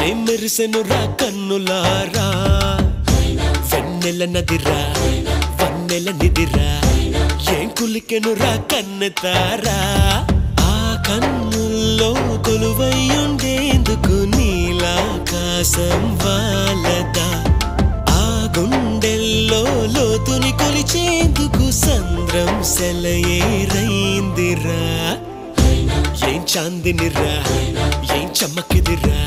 ఏం మెరిసెనురా కన్నులారా వెన్నెల నదిరా వన్నెల నిదిరా ఏం కులికెనురా కన్నెతారా ఆ కన్నుల్లో కొలువై ఉండేందుకు నీలాకాశం వాలదా ఆ గుండెల్లో లోతుని కొలిచేందుకు సంద్రం సెలయేరైందిరా ఏం చాందినిరా ఏం చమ్మకిదిరా